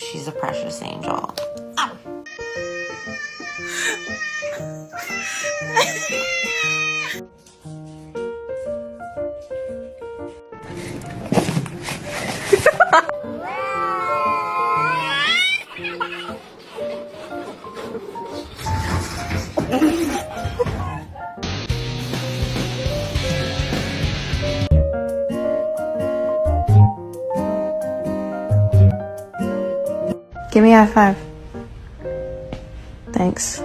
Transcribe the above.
She's a precious angel. Ow. Give me a high five. Thanks.